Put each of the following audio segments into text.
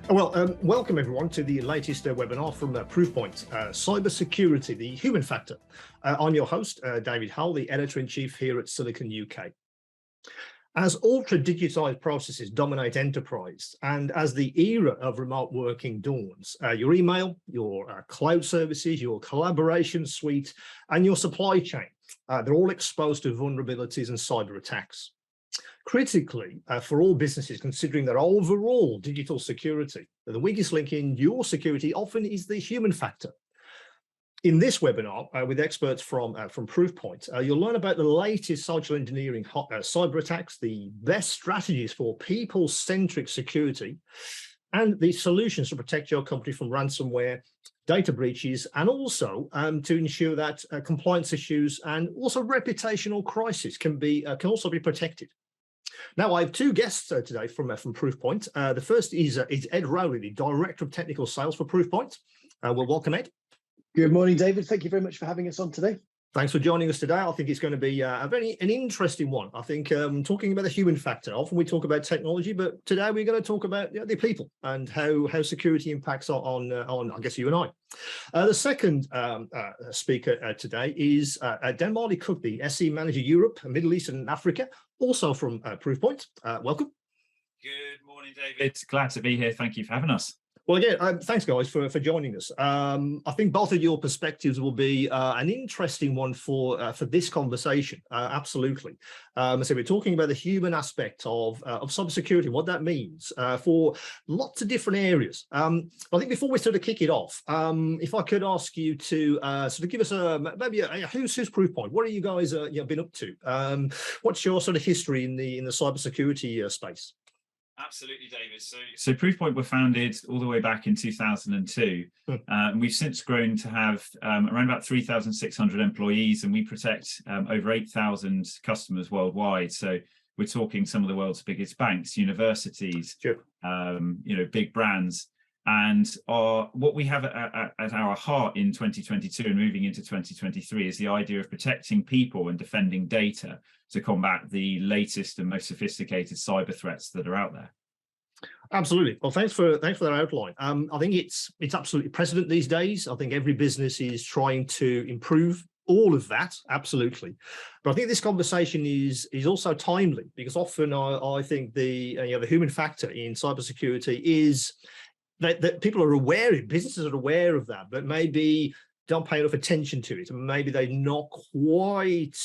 Welcome everyone to the latest webinar from Proofpoint, Cybersecurity, the Human Factor. I'm your host, David Hull, the Editor-in-Chief here at Silicon UK. As ultra-digitized processes dominate enterprise, and as the era of remote working dawns, your email, your cloud services, your collaboration suite, and your supply chain, they're all exposed to vulnerabilities and cyber attacks. Critically, for all businesses considering their overall digital security, the weakest link in your security often is the human factor. In this webinar with experts from Proofpoint, you'll learn about the latest social engineering cyber attacks, the best strategies for people-centric security, and the solutions to protect your company from ransomware, data breaches, and also to ensure that compliance issues and also reputational crises can also be protected. Now, I have two guests today from Proofpoint. The first is Ed Rowley, the Director of Technical Sales for Proofpoint. Well, welcome, Ed. Good morning, David. Thank you very much for having us on today. Thanks for joining us today. I think it's going to be an interesting one. I think talking about the human factor, often we talk about technology, but today we're going to talk about the people and how security impacts on I guess, you and I. The second speaker today is Dan Marley-Cook, the SE Manager Europe, Middle East and Africa, also from Proofpoint. Welcome. Good morning, David. Glad to be here. Thank you for having us. Well, again, thanks, guys, for joining us. I think both of your perspectives will be an interesting one for this conversation. Absolutely. So we're talking about the human aspect of cybersecurity, what that means for lots of different areas. I think before we sort of kick it off, if I could ask you to sort of give us maybe who's Proofpoint? What are you guys been up to? What's your sort of history in the cybersecurity space? Absolutely, David. So Proofpoint were founded all the way back in 2002. And we've since grown to have around about 3,600 employees, and we protect over 8,000 customers worldwide. So we're talking some of the world's biggest banks, universities, sure. Big brands. And what we have at our heart in 2022 and moving into 2023 is the idea of protecting people and defending data to combat the latest and most sophisticated cyber threats that are out there. Absolutely. Well, thanks for that outline. I think it's absolutely precedent these days. I think every business is trying to improve all of that, absolutely. But I think this conversation is also timely because often I think the human factor in cybersecurity is that people are aware of, businesses are aware of that, but maybe don't pay enough attention to it. And maybe they're not quite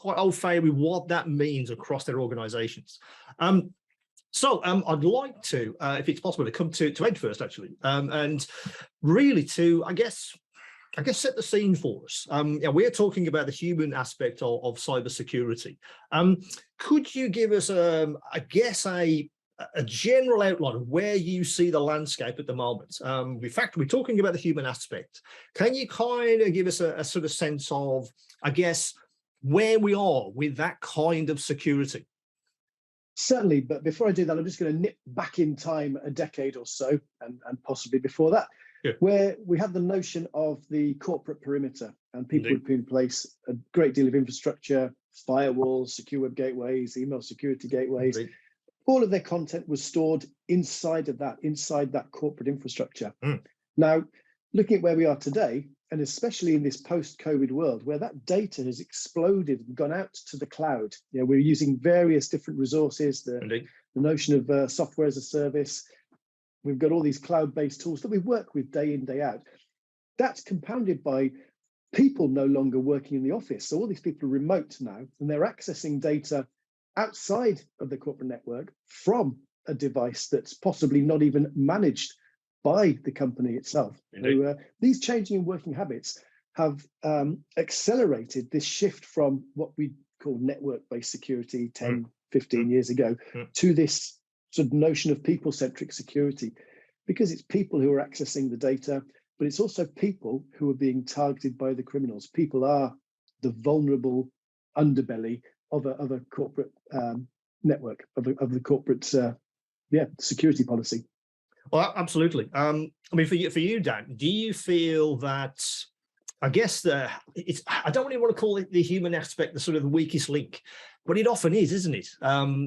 au fait with what that means across their organizations. So I'd like to, if it's possible, to come to Ed first, actually, and really to, I guess, set the scene for us. We're talking about the human aspect of cybersecurity. Could you give us, a general outline of where you see the landscape at the moment? In fact, we're talking about the human aspect. Can you kind of give us a sort of sense of, I guess, where we are with that kind of security? Certainly, but before I do that, I'm just going to nip back in time a decade or so, and possibly before that, where we had the notion of the corporate perimeter, and people would put in place a great deal of infrastructure, firewalls, secure web gateways, email security gateways. All of their content was stored inside that corporate infrastructure. Now, looking at where we are today, and especially in this post-COVID world, where that data has exploded and gone out to the cloud, we're using various different resources, the notion of software as a service. We've got all these cloud-based tools that we work with day in, day out. That's compounded by people no longer working in the office. So all these people are remote now, and they're accessing data outside of the corporate network from a device that's possibly not even managed by the company itself. So, these changing in working habits have accelerated this shift from what we call network-based security 10, 15 years ago to this sort of notion of people-centric security, because it's people who are accessing the data, but it's also people who are being targeted by the criminals. People are the vulnerable underbelly of a corporate network, of the corporate security policy. Well, absolutely. I mean, for you, Dan, do you feel that I guess I don't really want to call it the human aspect, the sort of the weakest link, but it often is, isn't it?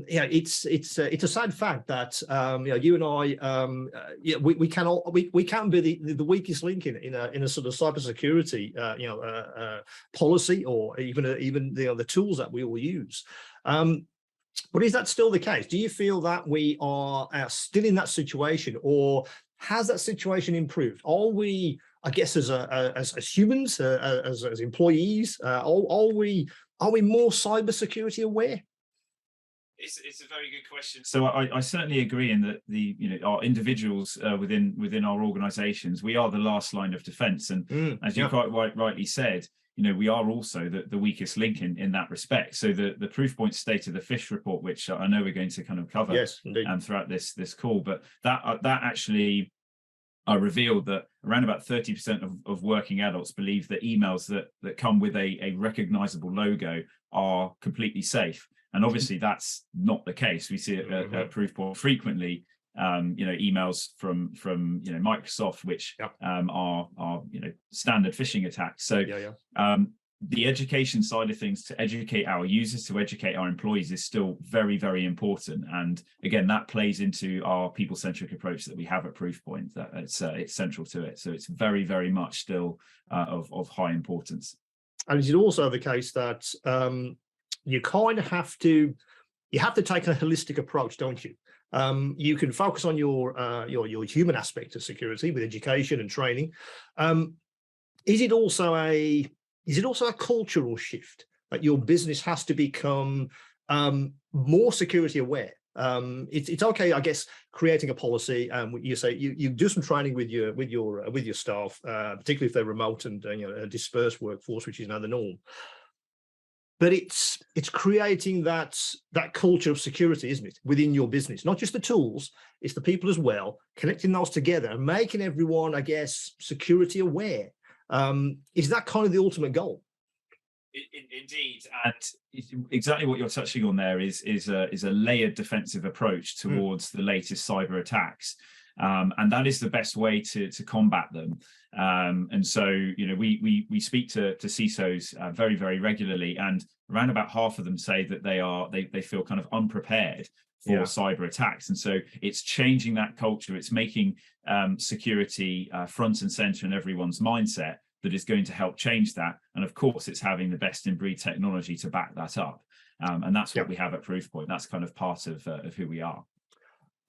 It's a sad fact that you and I, we can be the weakest link in a sort of cybersecurity policy, or even the tools that we all use. But is that still the case? Do you feel that we are still in that situation, or has that situation improved? Are we, I guess, as humans, as employees, are we more cybersecurity aware? It's a very good question. So I certainly agree in that our individuals within our organisations, we are the last line of defence, and as you quite rightly said, we are also the weakest link in that respect. So the Proofpoint State of the Fish report, which I know we're going to kind of cover throughout this call, but that actually revealed that around about 30% of working adults believe that emails that come with a recognizable logo are completely safe. And obviously that's not the case. We see it at Proofpoint frequently, emails from Microsoft, which are standard phishing attacks. So the education side of things, to educate our users, to educate our employees, is still very, very important. And again, that plays into our people-centric approach that we have at Proofpoint. That it's central to it. So it's very, very much still of high importance. And is it also the case that you kind of have to take a holistic approach, don't you? You can focus on your human aspect of security with education and training. Is it also a cultural shift that your business has to become more security aware? It's okay, I guess, creating a policy. You say you do some training with your staff, particularly if they're remote and a dispersed workforce, which is now the norm. But it's creating that culture of security, isn't it, within your business? Not just the tools, it's the people as well, connecting those together and making everyone, I guess, security aware. Is that kind of the ultimate goal? Indeed, and exactly what you're touching on there is a layered defensive approach towards the latest cyber attacks, and that is the best way to combat them. And so, we speak to CISOs very, very regularly, and around about half of them say that they feel kind of unprepared for cyber attacks. And so it's changing that culture. It's making security front and center in everyone's mindset that is going to help change that. And of course, it's having the best in breed technology to back that up. And that's what we have at Proofpoint. That's kind of part of who we are.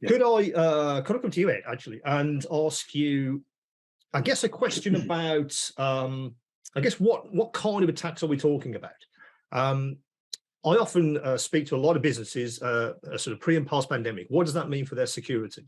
Could I come to you, Ed, actually, and ask you, I guess, a question about, I guess, what kind of attacks are we talking about? I often speak to a lot of businesses sort of pre and post pandemic. What does that mean for their security?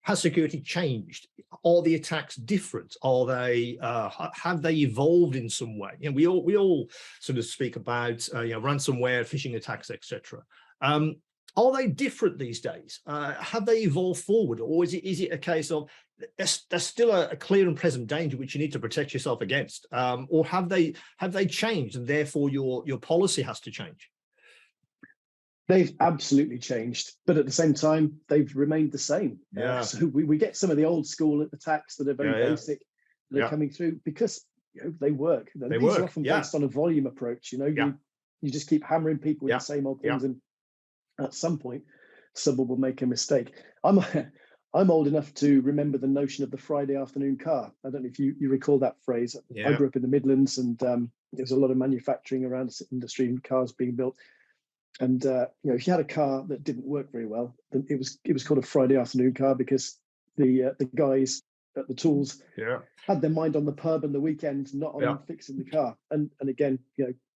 Has security changed? Are the attacks different? Are they have they evolved in some way? We all sort of speak about ransomware, phishing attacks, etc. Are they different these days? Have they evolved forward, or is it a case of there's still a clear and present danger which you need to protect yourself against, or have they changed and therefore your policy has to change? They've absolutely changed, but at the same time, they've remained the same. So we get some of the old school attacks that are very basic that are coming through because they work. These are often based on a volume approach. You just keep hammering people with the same old things, and at some point, someone will make a mistake. I'm old enough to remember the notion of the Friday afternoon car. I don't know if you recall that phrase. I grew up in the Midlands, and there's a lot of manufacturing around the industry and cars being built. And if you had a car that didn't work very well, then it was called a Friday afternoon car because the guys at the tools had their mind on the pub and the weekend, not on fixing the car. And again,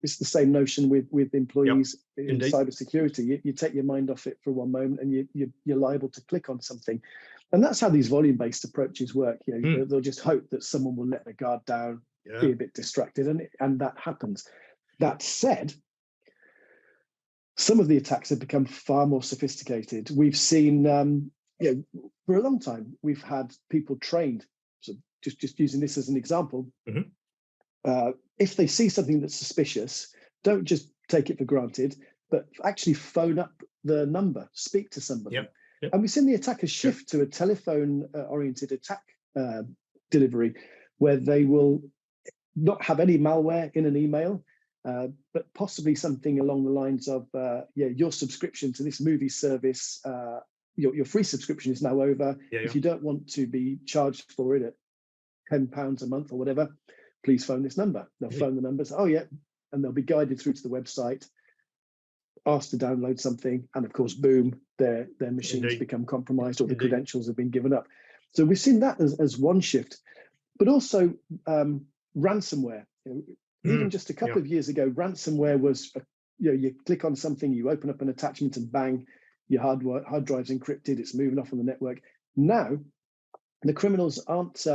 it's the same notion with employees in cybersecurity. You take your mind off it for one moment, and you're liable to click on something. And that's how these volume-based approaches work. They'll just hope that someone will let their guard down, be a bit distracted, and that happens. That said, some of the attacks have become far more sophisticated. We've seen, for a long time, we've had people trained. So just using this as an example, if they see something that's suspicious, don't just take it for granted, but actually phone up the number, speak to somebody. And we've seen the attackers shift to a telephone-oriented attack delivery, where they will not have any malware in an email, but possibly something along the lines of, your subscription to this movie service, your free subscription is now over. If you don't want to be charged for it at £10 a month or whatever, please phone this number. They'll phone the numbers. Oh yeah, and they'll be guided through to the website, asked to download something, and of course, boom, their machines become compromised, or the credentials have been given up. So we've seen that as one shift, but also ransomware. Even just a couple of years ago, ransomware was, you click on something, you open up an attachment, and bang, your hard drive's encrypted, it's moving off on the network. Now, the criminals aren't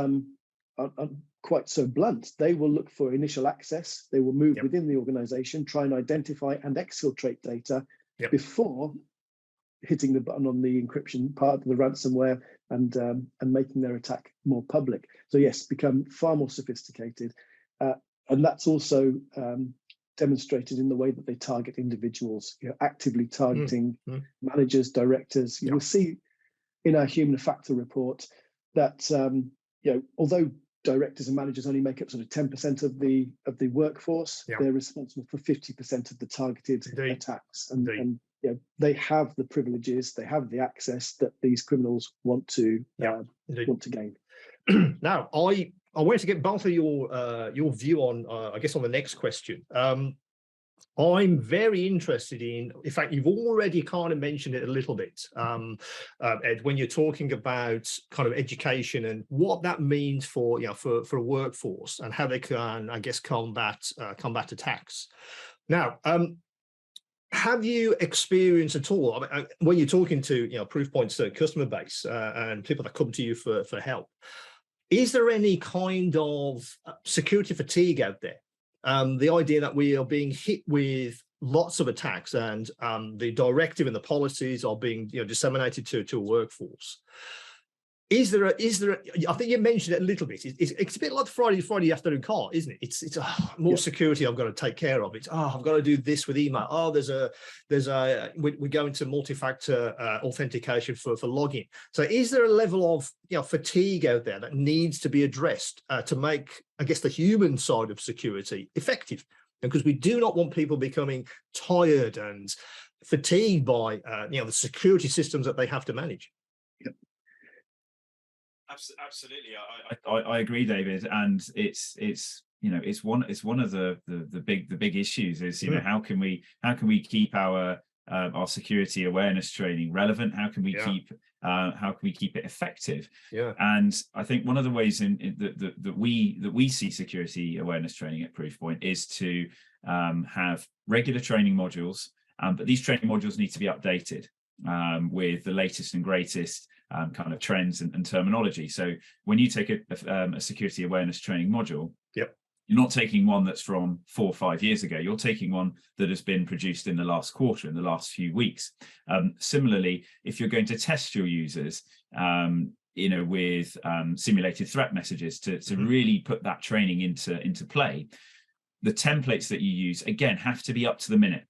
quite so blunt. They will look for initial access. They will move within the organization, try and identify and exfiltrate data before hitting the button on the encryption part of the ransomware and making their attack more public. So yes, become far more sophisticated. And that's also demonstrated in the way that they target individuals, actively targeting managers, directors. You will see in our human factor report that although directors and managers only make up sort of 10% of the workforce, they're responsible for 50% of the targeted attacks, and they have the privileges, they have the access that these criminals want to gain. Now, I wanted to get both of your view on, I guess, on the next question. I'm very interested in fact, you've already kind of mentioned it a little bit, Ed, when you're talking about kind of education and what that means for a workforce and how they can, I guess, combat attacks. Now, have you experienced at all, I mean, when you're talking to Proofpoint's customer base and people that come to you for help, is there any kind of security fatigue out there? The idea that we are being hit with lots of attacks and the directive and the policies are being disseminated to a workforce. Is there I think you mentioned it a little bit. It's a bit like the Friday afternoon car, isn't it? It's more security I've got to take care of. It's I've got to do this with email. We go into multi-factor authentication for login. So is there a level of fatigue out there that needs to be addressed to make, I guess, the human side of security effective? Because we do not want people becoming tired and fatigued by the security systems that they have to manage. Absolutely, I agree, David, and it's one of the big issues is how can we keep our security awareness training relevant? How can we keep it effective? And I think one of the ways that we see security awareness training at Proofpoint is to have regular training modules, but these training modules need to be updated with the latest and greatest kind of trends and terminology. So when you take a security awareness training module, you're not taking one that's from 4 or 5 years ago. You're taking one that has been produced in the last quarter, in the last few weeks. Similarly, if you're going to test your users, with simulated threat messages to really put that training into play, the templates that you use, again, have to be up to the minute.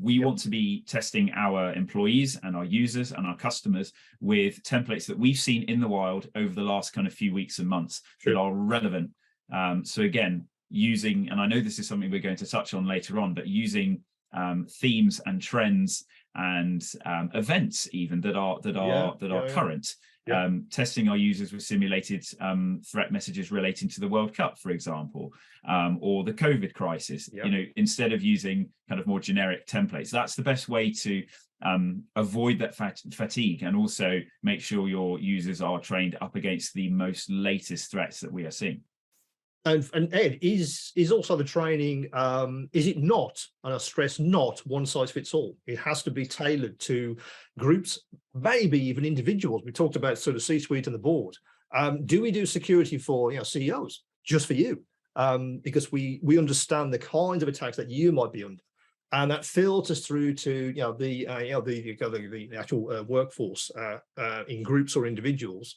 We want to be testing our employees and our users and our customers with templates that we've seen in the wild over the last kind of few weeks and months that are relevant. So again, using, and I know this is something we're going to touch on later on, but using themes and trends and events even that are current. Testing our users with simulated threat messages relating to the World Cup, for example, or the COVID crisis. Instead of using kind of more generic templates, that's the best way to avoid that fatigue and also make sure your users are trained up against the most latest threats that we are seeing. And Ed, is also the training, is it not, and I stress not, one size fits all? It has to be tailored to groups, maybe even individuals. We talked about sort of C-suite and the board. Do we do security for CEOs, just for you? Because we understand the kinds of attacks that you might be under, and that filters through to the actual workforce in groups or individuals.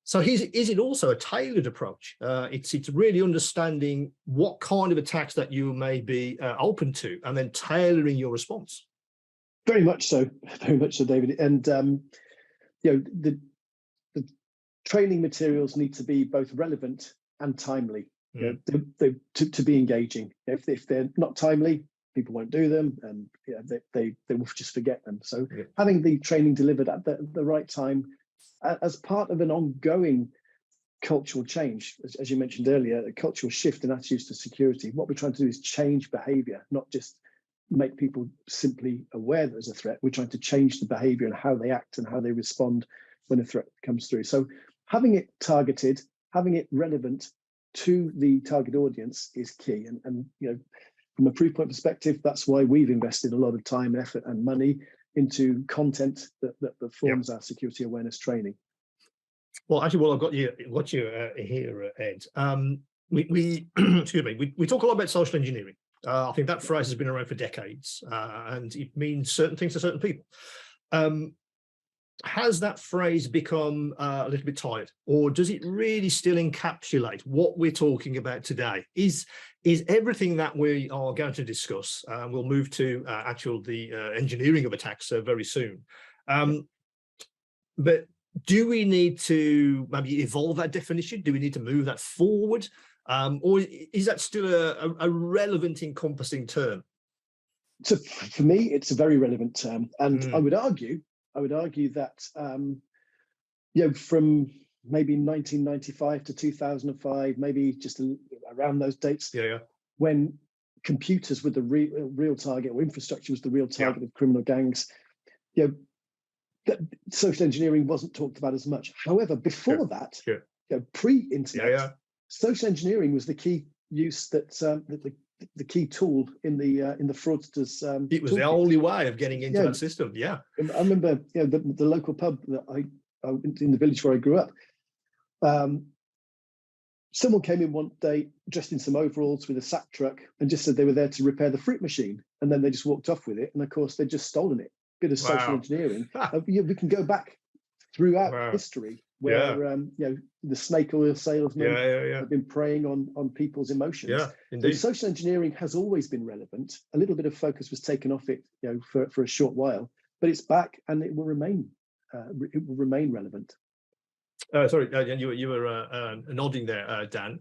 So is it also a tailored approach? It's really understanding what kind of attacks that you may be open to, and then tailoring your response. Very much so, David. And the training materials need to be both relevant and timely. to be engaging. If they're not timely, people won't do them, and they will just forget them. So having the training delivered at the right time as part of an ongoing cultural change, as you mentioned earlier, a cultural shift in attitudes to security. What we're trying to do is change behavior, not just make people simply aware there's a threat. We're trying to change the behavior and how they act and how they respond when a threat comes through. So having it targeted, having it relevant to the target audience is key. And from a Proofpoint perspective, that's why we've invested a lot of time, effort, and money into content that forms our security awareness training. Well, actually, I've got you here, Ed. We excuse me. We talk a lot about social engineering. I think that phrase has been around for decades, and it means certain things to certain people. Has that phrase become a little bit tired, or does it really still encapsulate what we're talking about today? Is everything that we are going to discuss? We'll move to the engineering of attacks very soon. But do we need to maybe evolve that definition? Do we need to move that forward? Or is that still a relevant, encompassing term? So for me, it's a very relevant term. And I would argue that, from maybe 1995 to 2005, maybe just around those dates, when computers were the real target, or infrastructure was the real target of criminal gangs, that social engineering wasn't talked about as much. However, before that, pre-internet, social engineering was the key use that the key tool in the fraudsters. It was the only way of getting into that system. Yeah, I remember the local pub that I in the village where I grew up. Someone came in one day dressed in some overalls with a sack truck and just said they were there to repair the fruit machine, and then they just walked off with it. And of course, they'd just stolen it. Bit of social engineering. We can go back throughout history where the snake oil salesmen have been preying on people's emotions. So social engineering has always been relevant. A little bit of focus was taken off it, for a short while, but it's back and it will remain relevant. Sorry, you were nodding there, Dan.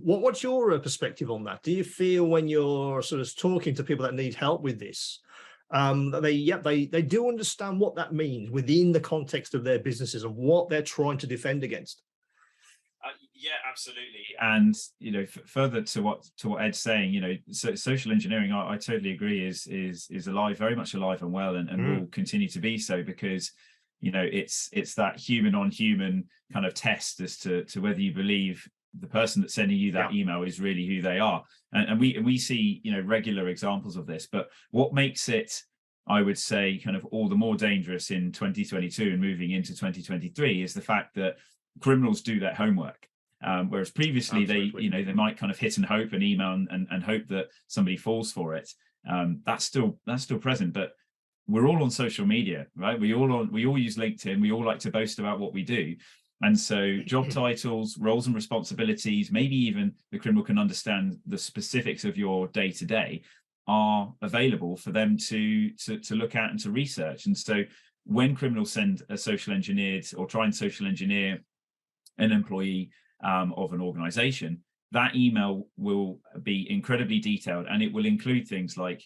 What's your perspective on that? Do you feel when you're sort of talking to people that need help with this, they do understand what that means within the context of their businesses and what they're trying to defend against? Yeah, absolutely. And further to what Ed's saying, so social engineering, I totally agree, is alive, very much alive and well, and will continue to be so, because it's that human on human kind of test as to whether you believe the person that's sending you that email is really who they are. And we see regular examples of this. But what makes it, I would say, kind of all the more dangerous in 2022 and moving into 2023 is the fact that criminals do their homework. Whereas previously they might kind of hit and hope an email and hope that somebody falls for it. That's still present, but we're all on social media, right? We all use LinkedIn. We all like to boast about what we do. And so job titles, roles and responsibilities, maybe even the criminal can understand the specifics of your day-to-day are available for them to look at and to research. And so when criminals send a social engineered or try and social engineer an employee of an organization, that email will be incredibly detailed, and it will include things like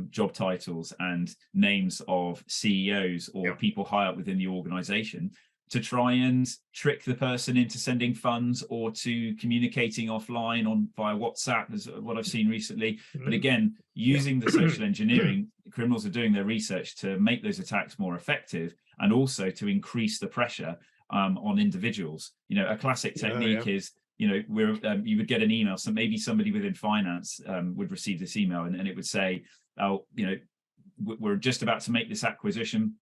job titles and names of CEOs or people high up within the organization, to try and trick the person into sending funds or to communicating offline via WhatsApp, is what I've seen recently. But again, using the social engineering, criminals are doing their research to make those attacks more effective, and also to increase the pressure on individuals. A classic technique is, you would get an email. So maybe somebody within finance would receive this email, and it would say, "Oh, we're just about to make this acquisition.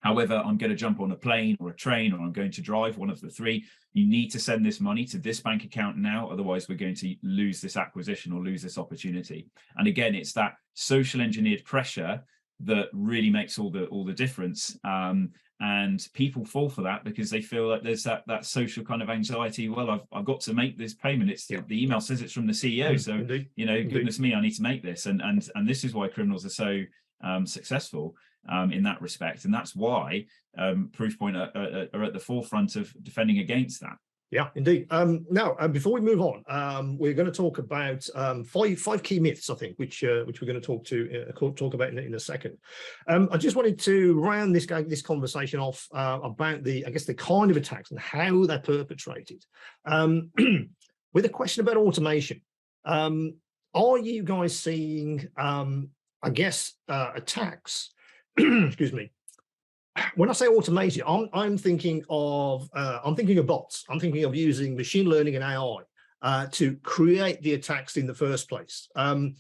However, I'm going to jump on a plane or a train, or I'm going to drive, one of the three. You need to send this money to this bank account now, otherwise we're going to lose this acquisition or lose this opportunity." And again, it's that social engineered pressure that really makes all the difference. And people fall for that because they feel like there's that social kind of anxiety. Well, I've got to make this payment. It's the email says it's from the CEO, so goodness me, I need to make this. And this is why criminals are so successful in that respect, and that's why Proofpoint are at the forefront of defending against that. Yeah, indeed. Now, before we move on, we're going to talk about five key myths, I think, which we're going to talk about in a second. I just wanted to round this conversation off about the kind of attacks and how they're perpetrated, with a question about automation. Are you guys seeing, attacks? Excuse me. When I say automated, I'm thinking of bots. I'm thinking of using machine learning and AI to create the attacks in the first place. So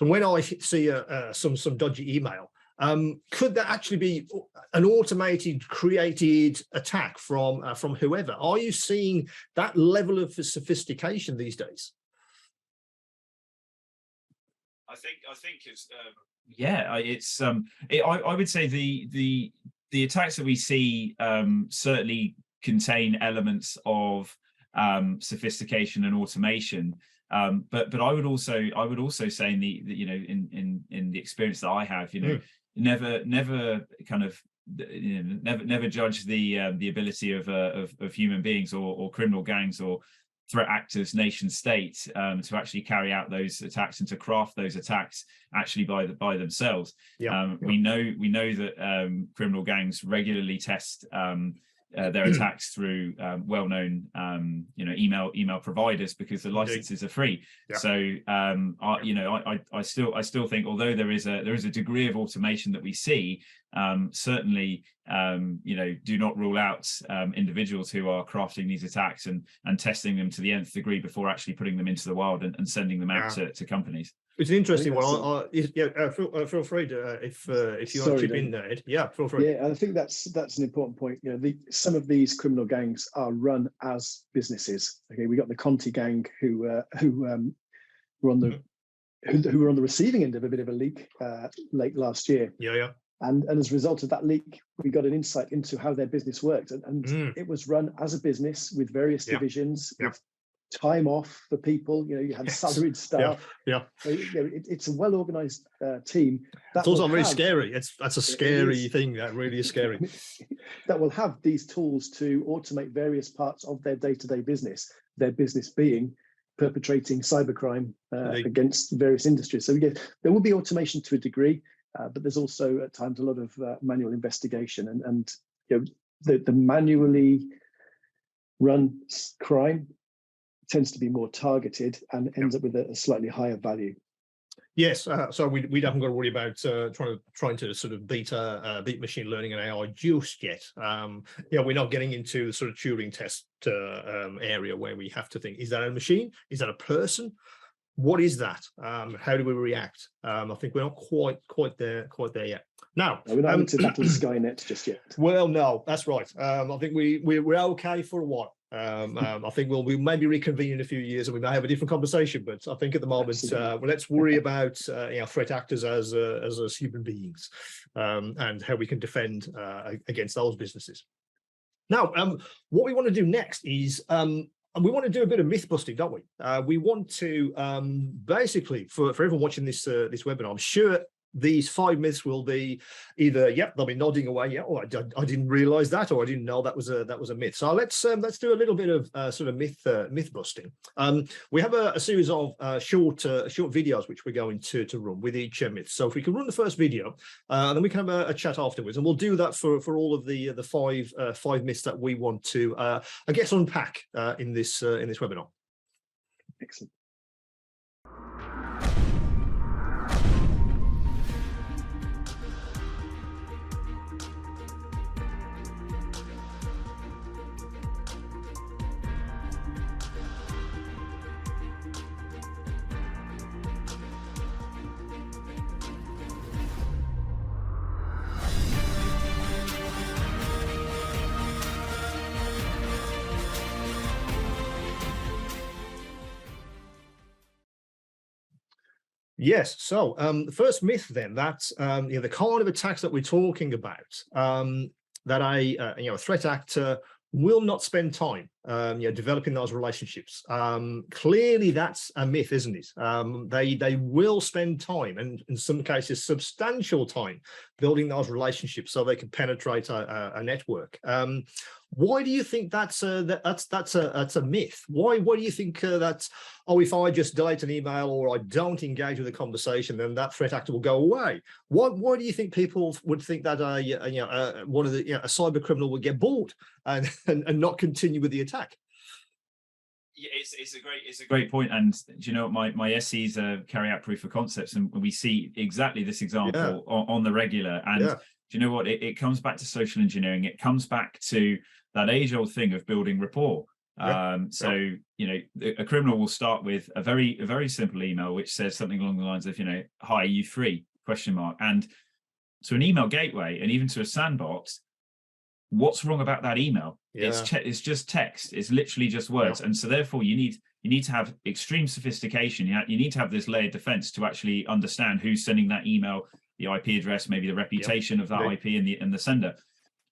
when I see some dodgy email, could that actually be an automated, created attack from whoever? Are you seeing that level of sophistication these days? I think it's I would say the attacks that we see certainly contain elements of sophistication and automation, but I would also say in the experience that I have, never kind of never judge the ability of human beings or criminal gangs or threat actors, nation states, to actually carry out those attacks and to craft those attacks actually by themselves. We know that criminal gangs regularly test their attacks through well-known email providers, because the licenses are free. So I still think, although there is a degree of automation that we see, certainly do not rule out individuals who are crafting these attacks and testing them to the nth degree before actually putting them into the wild and sending them out to companies. It's an interesting one. Feel free to if you want to chip in there, Ed. Yeah, feel free. Yeah, I think that's an important point. Some of these criminal gangs are run as businesses. Okay, we got the Conti gang who were on the receiving end of a bit of a leak late last year. Yeah. And as a result of that leak, we got an insight into how their business worked, and it was run as a business with various divisions. With time off for people, you had salaried staff. So, it's a well-organized team. It's also very scary. That's a scary thing. That really is scary. That will have these tools to automate various parts of their day-to-day business. Their business being perpetrating cybercrime against various industries. So there will be automation to a degree, but there's also at times a lot of manual investigation, and the manually run crime tends to be more targeted and ends up with a slightly higher value. Yes, so we haven't got to worry about trying to sort of beat machine learning and AI just yet. We're not getting into the sort of Turing test area where we have to think: is that a machine? Is that a person? What is that? How do we react? I think we're not quite there yet. Now, we're not into battle Skynet just yet. Well, no, that's right. I think we're okay for a while. I think we'll maybe reconvene in a few years and we may have a different conversation. But I think at the moment, let's worry about threat actors as human beings, and how we can defend against those businesses. Now, what we want to do next is we want to do a bit of myth busting, don't we? We want to basically, for everyone watching this webinar, I'm sure these 5 myths will be either, they'll be nodding away, I didn't realize that, or I didn't know that was a myth. So let's do a little bit of sort of myth busting. We have a series of short videos which we're going to run with each myth. So if we can run the first video, and then we can have a chat afterwards, and we'll do that for all of the 5 myths that we want to unpack in this webinar. Excellent. Yes. So the first myth then, that's the kind of attacks that we're talking about, that a threat actor will not spend time developing those relationships. Clearly that's a myth, isn't it? They will spend time, and in some cases substantial time, building those relationships so they can penetrate a network. Why do you think that's a myth? Why do you think that, oh, if I just delete an email or I don't engage with the conversation, then that threat actor will go away? Why do you think people would think that one of the a cyber criminal would get bored and not continue with the attack? Yeah, it's a great point. And do you know what, my SEs carry out proof of concepts, and we see exactly this example on the regular. And do you know what, it comes back to social engineering. It comes back to that age-old thing of building rapport. So you know, a criminal will start with a very simple email which says something along the lines of, you know, hi, are you free, ? And to an email gateway and even to a sandbox, what's wrong about that email? It's just text. It's literally just words. And so therefore you need to have extreme sophistication. You need to have this layered defense to actually understand who's sending that email, the IP address, maybe the reputation of that IP and the sender.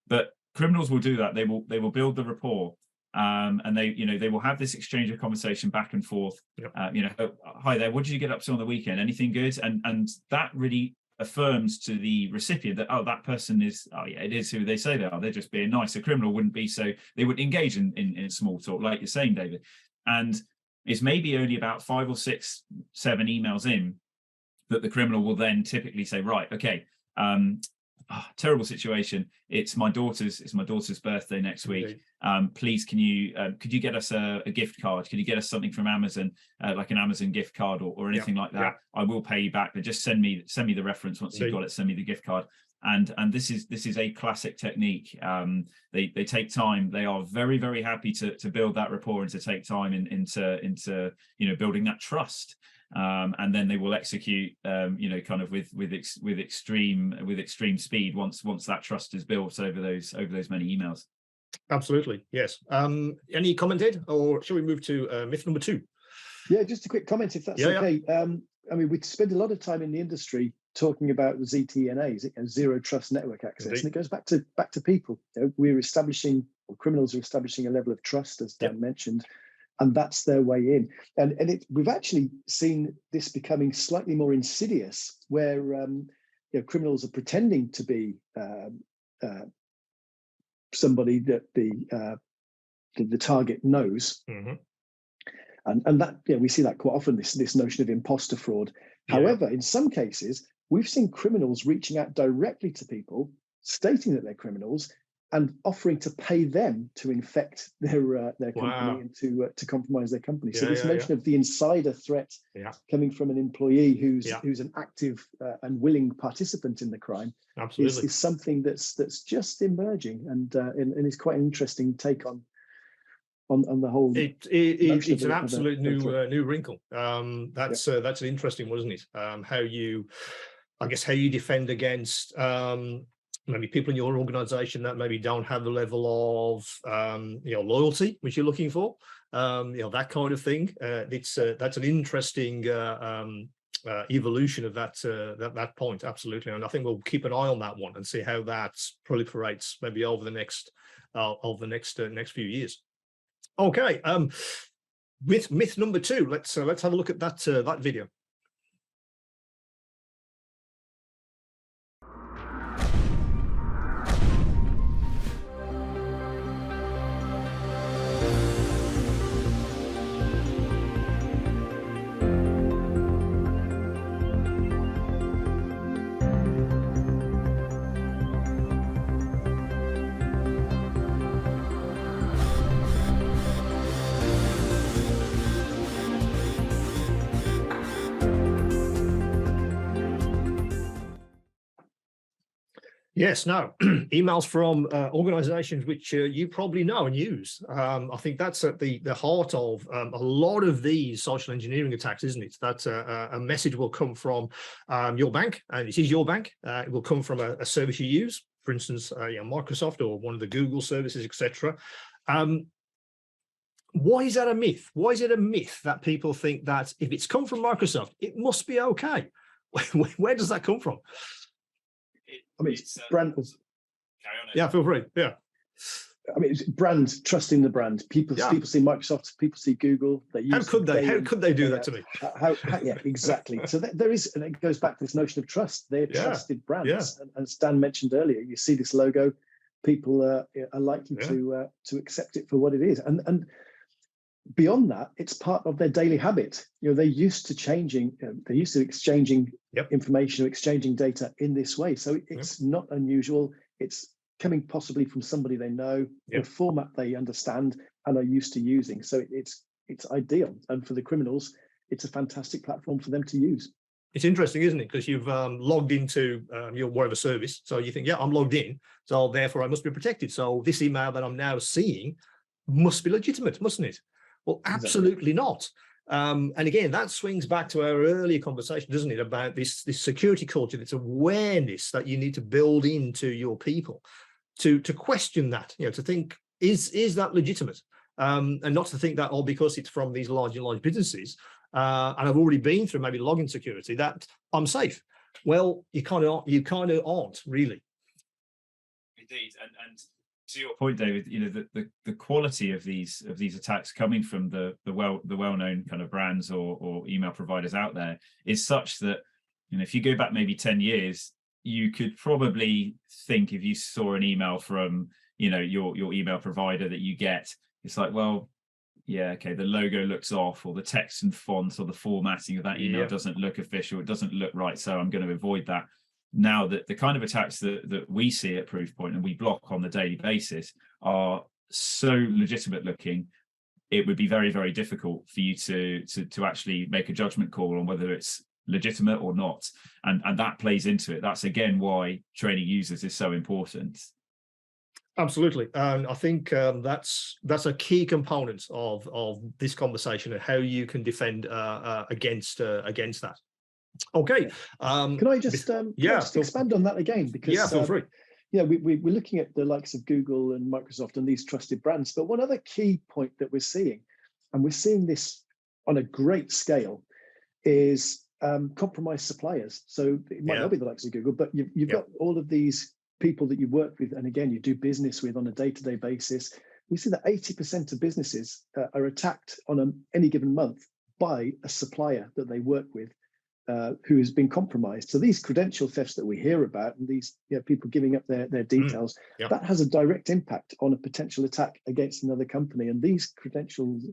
But criminals will do that. They will build the rapport, and they will have this exchange of conversation back and forth. You know, oh, hi there, what did you get up to on the weekend? Anything good? And that really affirms to the recipient that, oh, that person is, oh yeah, it is who they say they are. They're just being nice. A criminal wouldn't be so, they would engage in small talk, like you're saying, David. And it's maybe only about 5 or 6, 7 emails in that the criminal will then typically say, right, okay, terrible situation. It's my daughter's birthday next week. Please, could you get us a gift card? Could you get us something from Amazon, like an Amazon gift card or anything like that? I will pay you back, but just send me the reference once you've got it. Send me the gift card. And this is a classic technique. They take time. They are very, very happy to build that rapport and to take time into you know, building that trust. And then they will execute, you know, kind of with extreme speed once that trust is built over those many emails. Absolutely, yes. Any commented, or shall we move to myth number 2? Yeah, just a quick comment, if that's okay. I mean, we spend a lot of time in the industry talking about ZTNAs, zero trust network access, and it goes back to people. You know, we're establishing, or criminals are establishing, a level of trust, as Dan mentioned. And that's their way in. And we've actually seen this becoming slightly more insidious, where you know, criminals are pretending to be somebody that the target knows. And that, you know, we see that quite often, this notion of imposter fraud. However, in some cases, we've seen criminals reaching out directly to people, stating that they're criminals, and offering to pay them to infect their company and to compromise their company. So this notion of the insider threat coming from an employee who's an active and willing participant in the crime is something that's just emerging, and is quite an interesting take on the whole. It's an absolute new wrinkle. That's an interesting, wasn't it? How you defend against maybe people in your organization that maybe don't have the level of loyalty which you're looking for, that kind of thing. That's an interesting evolution of that point, absolutely. And I think we'll keep an eye on that one and see how that proliferates maybe over the next few years. Okay, with myth number 2, let's have a look at that video. Yes, now, emails from organizations which you probably know and use. I think that's at the heart of a lot of these social engineering attacks, isn't it? That a message will come from your bank, and it is your bank. It will come from a service you use, for instance, Microsoft or one of the Google services, etc. Why is that a myth? Why is it a myth that people think that if it's come from Microsoft, it must be okay? Where does that come from? I mean, it's brand. Carry on. Yeah, feel free. Yeah. I mean, it's brand, trusting the brand. People see Microsoft, people see Google. How could they do that to me? Yeah, exactly. So there is, and it goes back to this notion of trust. They're trusted brands. And as Dan mentioned earlier, you see this logo, people are likely to accept it for what it is. And beyond that, it's part of their daily habit. They're used to changing, they're used to exchanging information or exchanging data in this way. So it's not unusual. It's coming possibly from somebody they know, a format they understand and are used to using. So it's ideal. And for the criminals, it's a fantastic platform for them to use. It's interesting, isn't it? Because you've logged into your whatever service. So you think, I'm logged in. So therefore I must be protected. So this email that I'm now seeing must be legitimate, mustn't it? Well, absolutely not. And again, that swings back to our earlier conversation, doesn't it, about this security culture, this awareness that you need to build into your people to question that, to think, is that legitimate? And not to think that, because it's from these large businesses, and I've already been through maybe login security, that I'm safe. Well, you kind of aren't really. Indeed, and to your point, David, the quality of these attacks coming from the well-known kind of brands or email providers out there is such that, if you go back maybe 10 years, you could probably think, if you saw an email from your email provider that you get, it's like, well, yeah, okay, the logo looks off, or the text and font or the formatting of that email doesn't look official, it doesn't look right, so I'm going to avoid that. Now that the kind of attacks that we see at Proofpoint and we block on a daily basis are so legitimate looking, it would be very, very difficult for you to actually make a judgment call on whether it's legitimate or not. And that plays into it. That's again why training users is so important. Absolutely, and I think that's a key component of this conversation and how you can defend against that. Okay. Can I just expand on that again? Because feel free. We're looking at the likes of Google and Microsoft and these trusted brands, but one other key point that we're seeing, and we're seeing this on a great scale, is compromised suppliers. So it might not be the likes of Google, but you've got all of these people that you work with, and again, you do business with on a day-to-day basis. We see that 80% of businesses are attacked on any given month by a supplier that they work with, who has been compromised. So these credential thefts that we hear about, and these people giving up their details, that has a direct impact on a potential attack against another company. And these credentials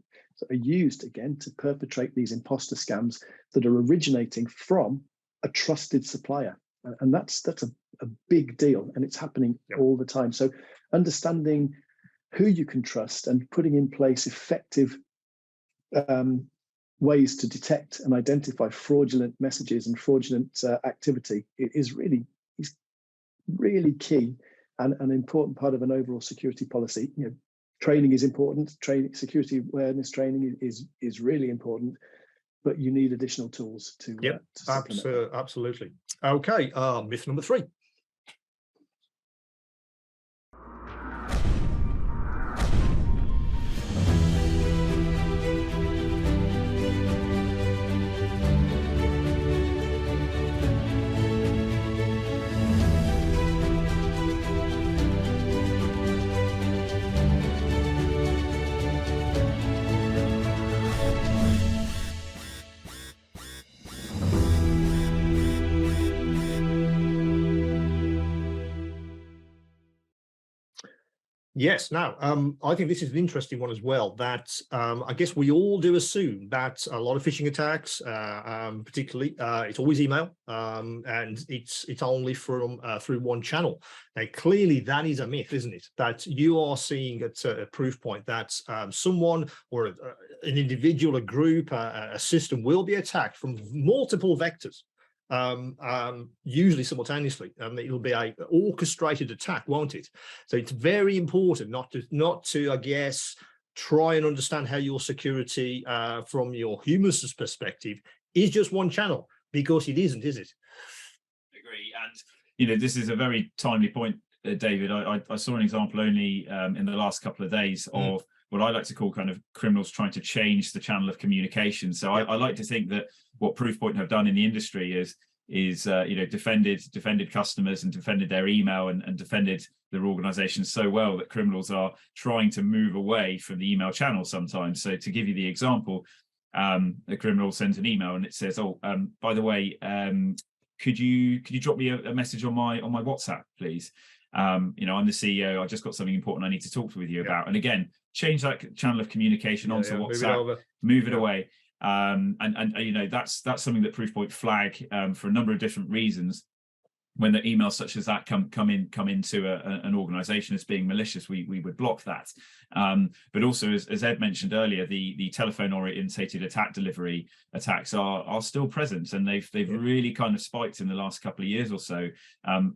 are used again to perpetrate these imposter scams that are originating from a trusted supplier. And that's a big deal, and it's happening all the time. So understanding who you can trust and putting in place effective ways to detect and identify fraudulent messages and fraudulent activity is really key and an important part of an overall security policy. Training is important. Security awareness training is really important, but you need additional tools to supplement. Absolutely. Okay, myth number 3. Yes. Now, I think this is an interesting one as well, that I guess we all do assume that a lot of phishing attacks, particularly, it's always email, and it's only from through one channel. Now, clearly, that is a myth, isn't it? That you are seeing at a Proofpoint that someone or an individual, a group, a system will be attacked from multiple vectors. Usually simultaneously. It'll be a orchestrated attack, won't it? So it's very important not to I guess try and understand how your security from your human perspective is just one channel, because it isn't, is it? I agree. And this is a very timely point, David. I saw an example only in the last couple of days of what I like to call kind of criminals trying to change the channel of communication. So I like to think that what Proofpoint have done in the industry is defended customers and defended their email and defended their organization so well that criminals are trying to move away from the email channel sometimes. So to give you the example, a criminal sends an email and it says, by the way, could you drop me a message on my WhatsApp, please? I'm the CEO, I just got something important I need to talk with you about. And again, change that channel of communication onto WhatsApp, move it away. And that's something that Proofpoint flag for a number of different reasons. When the emails such as that come into an organization as being malicious, we would block that. But also, as Ed mentioned earlier, the telephone orientated attack delivery attacks are still present, and they've really kind of spiked in the last couple of years or so,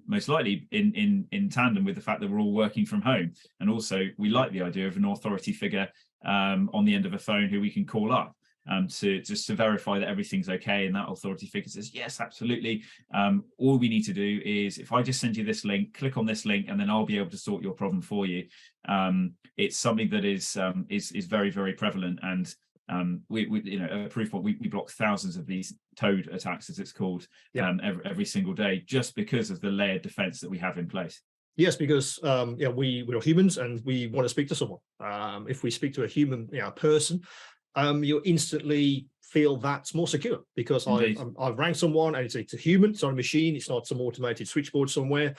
most likely in tandem with the fact that we're all working from home. And also, we like the idea of an authority figure on the end of a phone who we can call up. To verify that everything's okay, and that authority figure says yes, absolutely. All we need to do is, if I just send you this link, click on this link, and then I'll be able to sort your problem for you. It's something that is very, very prevalent, and we at Proofpoint we block thousands of these toad attacks, as it's called, every single day, just because of the layered defense that we have in place. Yes, because we're humans and we want to speak to someone. If we speak to a human person, you instantly feel that's more secure, because I've rang someone and it's a human, it's not a machine, it's not some automated switchboard somewhere.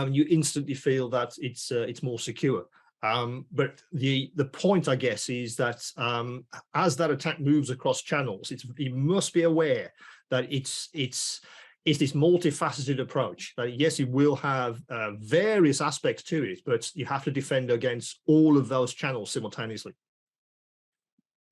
You instantly feel that it's more secure. But the point, I guess, is that as that attack moves across channels, you must be aware that it's this multifaceted approach. That yes, it will have various aspects to it, but you have to defend against all of those channels simultaneously.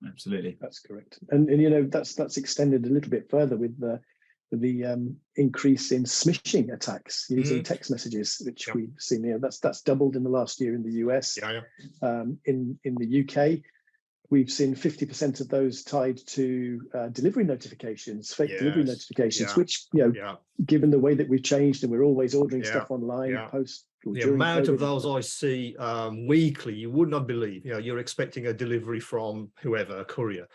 Absolutely, that's correct, and that's extended a little bit further with the increase in smishing attacks using text messages, which we've seen here. That's doubled in the last year in the US. In the UK, we've seen 50% of those tied to delivery notifications, fake delivery notifications, which given the way that we've changed and we're always ordering stuff online, post. The amount of those I see weekly, you would not believe. You're expecting a delivery from whoever, a courier,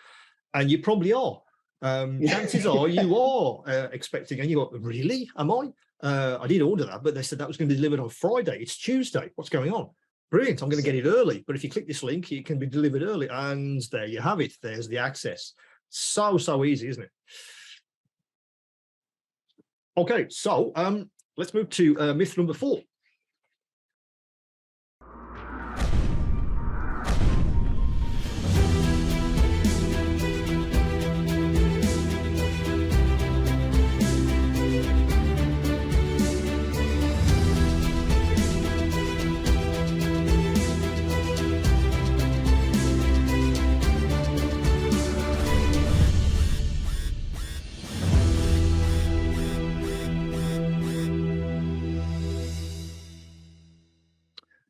and you probably are. Chances are you are expecting, and you go, really? Am I? I did order that, but they said that was going to be delivered on Friday. It's Tuesday. What's going on? Brilliant. I'm going to get it early. But if you click this link, it can be delivered early, and there you have it. There's the access. So easy, isn't it? Okay, so let's move to myth number 4.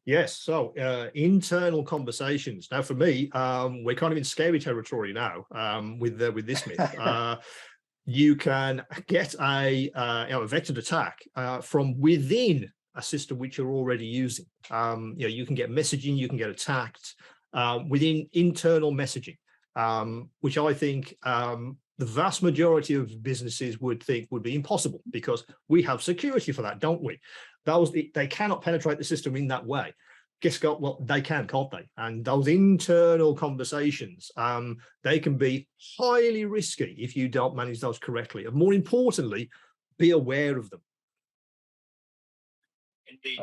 Yes, so internal conversations. Now, for me, we're kind of in scary territory now with this myth. You can get a vectored attack from within a system which you're already using. You can get messaging, you can get attacked within internal messaging, which I think the vast majority of businesses would think would be impossible, because we have security for that, don't we? They cannot penetrate the system in that way. Guess what? Well, they can, can't they? And those internal conversations, they can be highly risky if you don't manage those correctly. And more importantly, be aware of them. Indeed.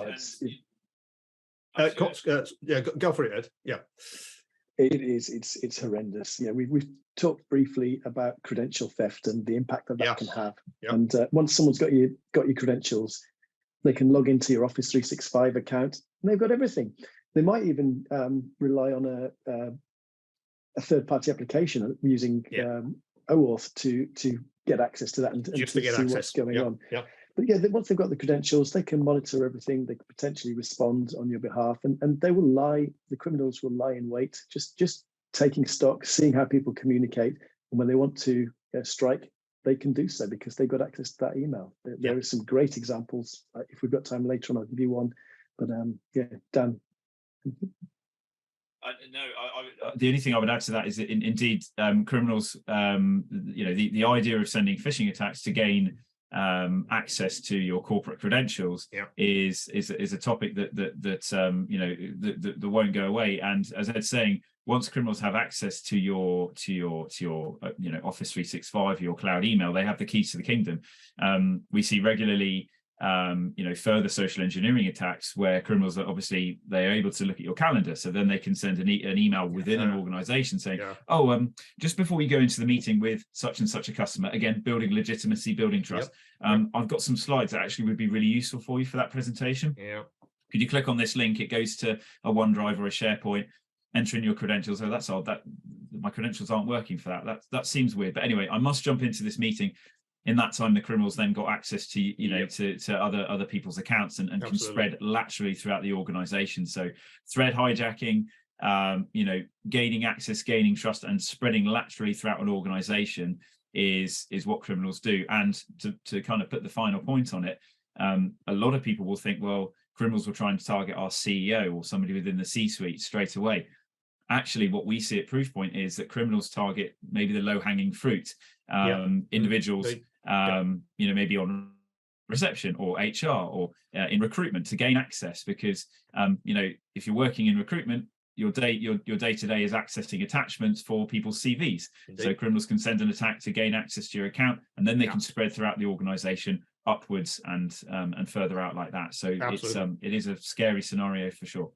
Go for it, Ed. Yeah. It is. It's horrendous. We've talked briefly about credential theft and the impact that can have. And once someone's got your credentials, they can log into your Office 365 account and they've got everything. They might even rely on a third-party application using OAuth to get access to that and to see what's going on. But once they've got the credentials, they can monitor everything. They can potentially respond on your behalf, and they will lie. The criminals will lie in wait, just taking stock, seeing how people communicate, and when they want to strike, they can do so because they've got access to that email. There are some great examples. If we've got time later on, I'll give you one. But Dan. The only thing I would add to that is that indeed criminals, the idea of sending phishing attacks to gain access to your corporate credentials is a topic that won't go away. And as Ed's saying, once criminals have access to your Office 365, your cloud email, they have the keys to the kingdom. We see regularly further social engineering attacks where criminals are obviously, they're able to look at your calendar. So then they can send an email within an organization saying, just before we go into the meeting with such and such a customer, again, building legitimacy, building trust. I've got some slides that actually would be really useful for you for that presentation. Could you click on this link? It goes to a OneDrive or a SharePoint, enter in your credentials. Oh, that's odd. My credentials aren't working for that. That seems weird. But anyway, I must jump into this meeting. In that time, the criminals then got access to, to other people's accounts and can spread laterally throughout the organization. So thread hijacking, gaining access, gaining trust, and spreading laterally throughout an organization is what criminals do. And to kind of put the final point on it, a lot of people will think, well, criminals will try and target our CEO or somebody within the C-suite straight away. Actually, what we see at Proofpoint is that criminals target maybe the low-hanging fruit, individuals, maybe on reception or HR or in recruitment to gain access. Because if you're working in recruitment, your day-to-day is accessing attachments for people's CVs. Indeed. So criminals can send an attack to gain access to your account, and then they can spread throughout the organization upwards and further out like that. So it is a scary scenario for sure.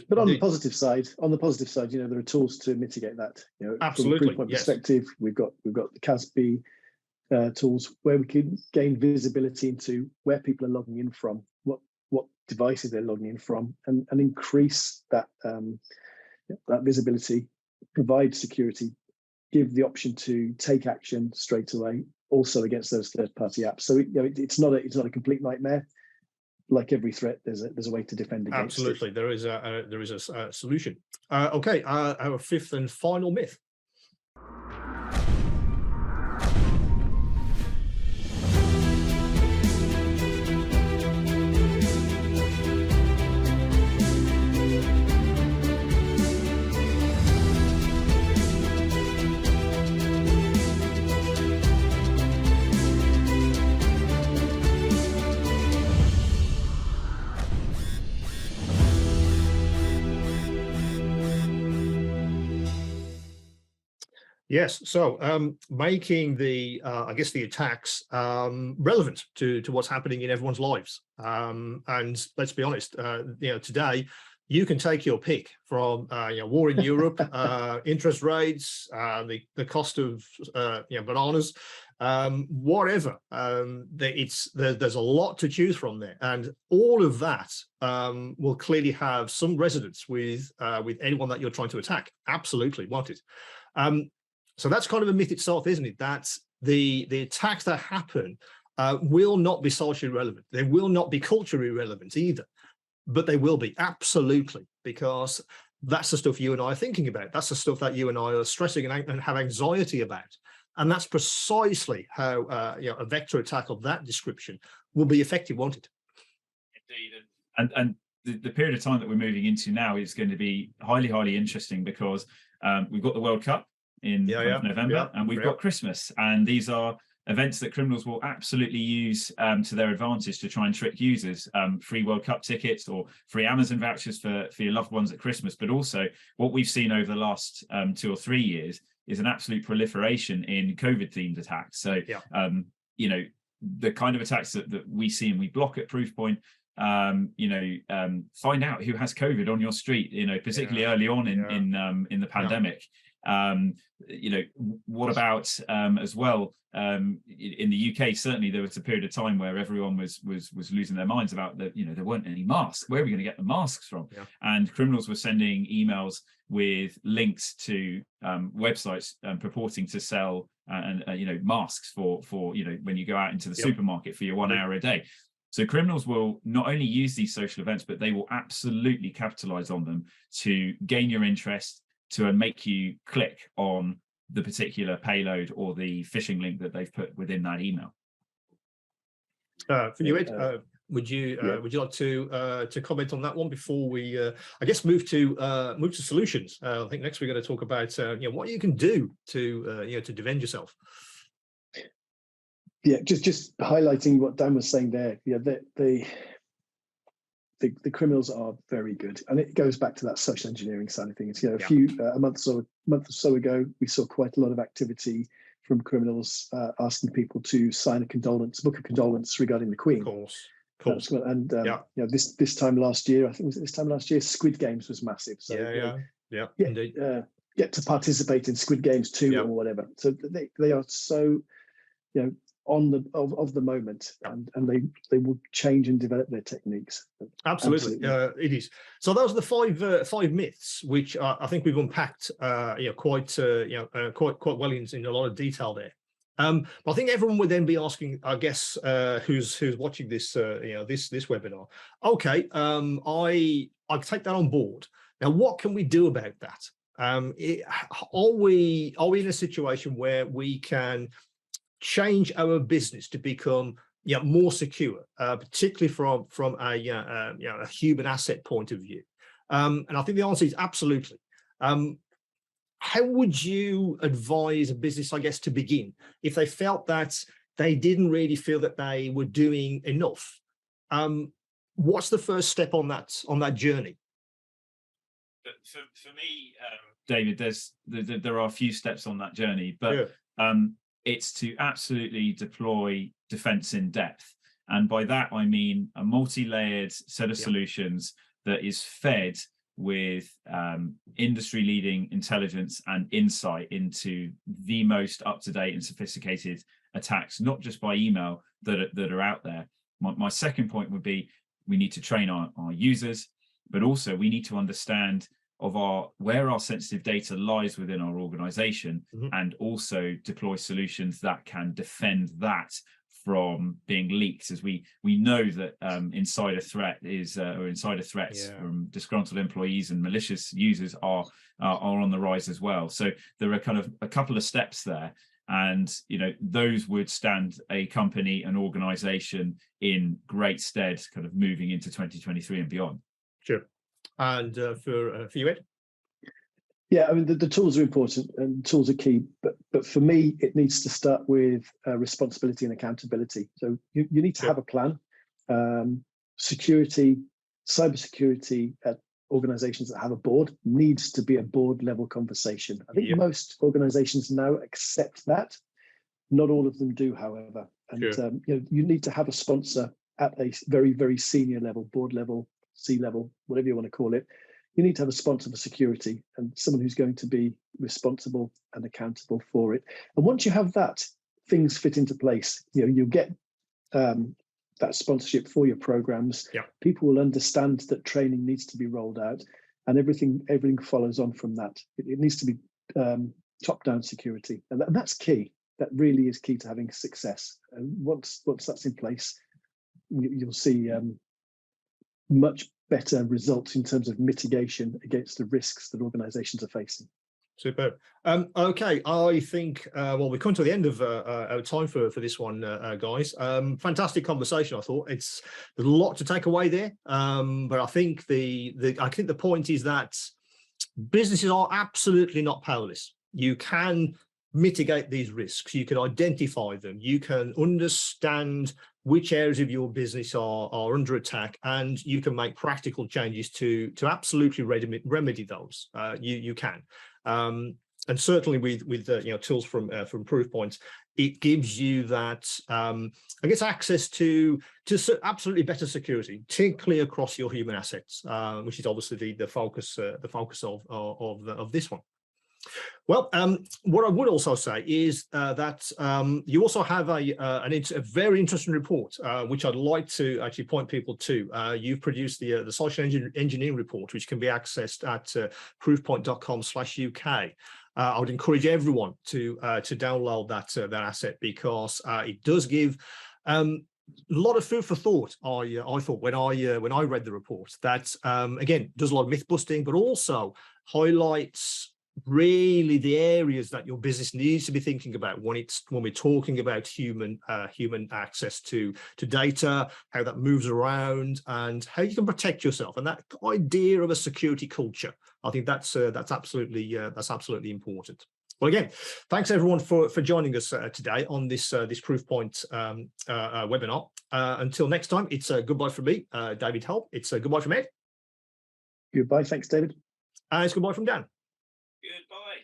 But on the positive side, there are tools to mitigate that. Absolutely. From a Proofpoint perspective, we've got the CASB tools where we can gain visibility into where people are logging in from, what devices they're logging in from, and increase that visibility, provide security, give the option to take action straight away, also against those third-party apps. So it's not a complete nightmare. Like every threat, there's a way to defend against Absolutely, it. there is a solution. Okay, our fifth and final myth. Yes, so making the attacks relevant to what's happening in everyone's lives, and let's be honest, today you can take your pick from war in Europe, interest rates, the cost of bananas, whatever. There's a lot to choose from there, and all of that will clearly have some resonance with anyone that you're trying to attack. Absolutely, want it. So that's kind of a myth itself, isn't it? That the attacks that happen will not be socially relevant. They will not be culturally relevant either, but they will be, absolutely, because that's the stuff you and I are thinking about. That's the stuff that you and I are stressing and have anxiety about. And that's precisely how a vector attack of that description will be effective, won't it? Indeed. And the period of time that we're moving into now is going to be highly, highly interesting, because we've got the World Cup in November, and we've got Christmas, and these are events that criminals will absolutely use to their advantage to try and trick users. Free World Cup tickets or free Amazon vouchers for your loved ones at Christmas. But also what we've seen over the last 2 or 3 years is an absolute proliferation in COVID themed attacks. So the kind of attacks that we see and we block at Proofpoint, find out who has COVID on your street, particularly early on in the pandemic. What about as well, in the UK, certainly there was a period of time where everyone was losing their minds about that, there weren't any masks. Where are we going to get the masks from? And criminals were sending emails with links to websites purporting to sell masks for when you go out into the supermarket for your 1 hour a day. So criminals will not only use these social events, but they will absolutely capitalize on them to gain your interest, to make you click on the particular payload or the phishing link that they've put within that email. For you, Ed, would you like to comment on that one before we, move to solutions? I think next we're going to talk about what you can do to defend yourself. Yeah, just highlighting what Dan was saying there. Yeah, the criminals are very good, and it goes back to that social engineering side of things. A month or so ago, we saw quite a lot of activity from criminals asking people to sign a book of condolence regarding the Queen. Of course. Cool. And this time last year, I think was it this time last year, Squid Games was massive. So indeed. Get to participate in Squid Games 2 or whatever. So they are so on the moment, and they will change and develop their techniques. Absolutely. It is. So those are the five myths, which I think we've unpacked quite well in a lot of detail there. But I think everyone would then be asking, I guess, who's watching this this webinar. Okay, I take that on board. Now, what can we do about that? Are we in a situation where we can change our business to become more secure, particularly from a human asset point of view? And I think the answer is absolutely. How would you advise a business, I guess, to begin if they felt that they didn't really feel that they were doing enough? What's the first step on that journey? For me, David, there are a few steps on that journey, but it's to absolutely deploy defense in depth. And by that, I mean a multi-layered set of solutions that is fed with industry-leading intelligence and insight into the most up-to-date and sophisticated attacks, not just by email, that are out there. My second point would be we need to train our users, but also we need to understand where our sensitive data lies within our organization, and also deploy solutions that can defend that from being leaked, as we know that insider threats from disgruntled employees and malicious users are on the rise as well. So there are kind of a couple of steps there, and those would stand a company, an organization in great stead, kind of moving into 2023 and beyond. Sure. And for you, Ed? Yeah, I mean, the tools are important and tools are key, but for me, it needs to start with responsibility and accountability. So you need to have a plan. Cybersecurity at organizations that have a board needs to be a board level conversation. I think most organizations now accept that. Not all of them do, however. And you need to have a sponsor at a very, very senior level, board level, C-level, whatever you want to call it. You need to have a sponsor for security and someone who's going to be responsible and accountable for it. And once you have that, things fit into place. You'll get that sponsorship for your programs. People will understand that training needs to be rolled out, and everything follows on from that. It needs to be top-down security, and that's key. That really is key to having success. And once that's in place, you'll see much better results in terms of mitigation against the risks that organizations are facing. Superb. Okay, I think, we've come to the end of our time for this one, guys. Fantastic conversation, I thought. There's a lot to take away there, but I think the point is that businesses are absolutely not powerless. You can mitigate these risks. You can identify them. You can understand which areas of your business are under attack, and you can make practical changes to absolutely remedy those. You can, and certainly with tools from Proofpoint, it gives you that I guess access to absolutely better security, particularly across your human assets, which is obviously the focus of this one. Well, what I would also say is that you also have a very interesting report, which I'd like to actually point people to. You've produced the social engineering report, which can be accessed at proofpoint.com/UK. I would encourage everyone to download that asset, because it does give a lot of food for thought. I thought when I read the report that again does a lot of myth busting, but also highlights really the areas that your business needs to be thinking about when we're talking about human access to data, how that moves around, and how you can protect yourself, and that idea of a security culture. I think that's absolutely important. Well, again, thanks everyone for joining us today on this Proofpoint webinar. Until next time, it's goodbye from me, David Help. It's goodbye from Ed. Goodbye. Thanks, David. And it's goodbye from Dan. Goodbye.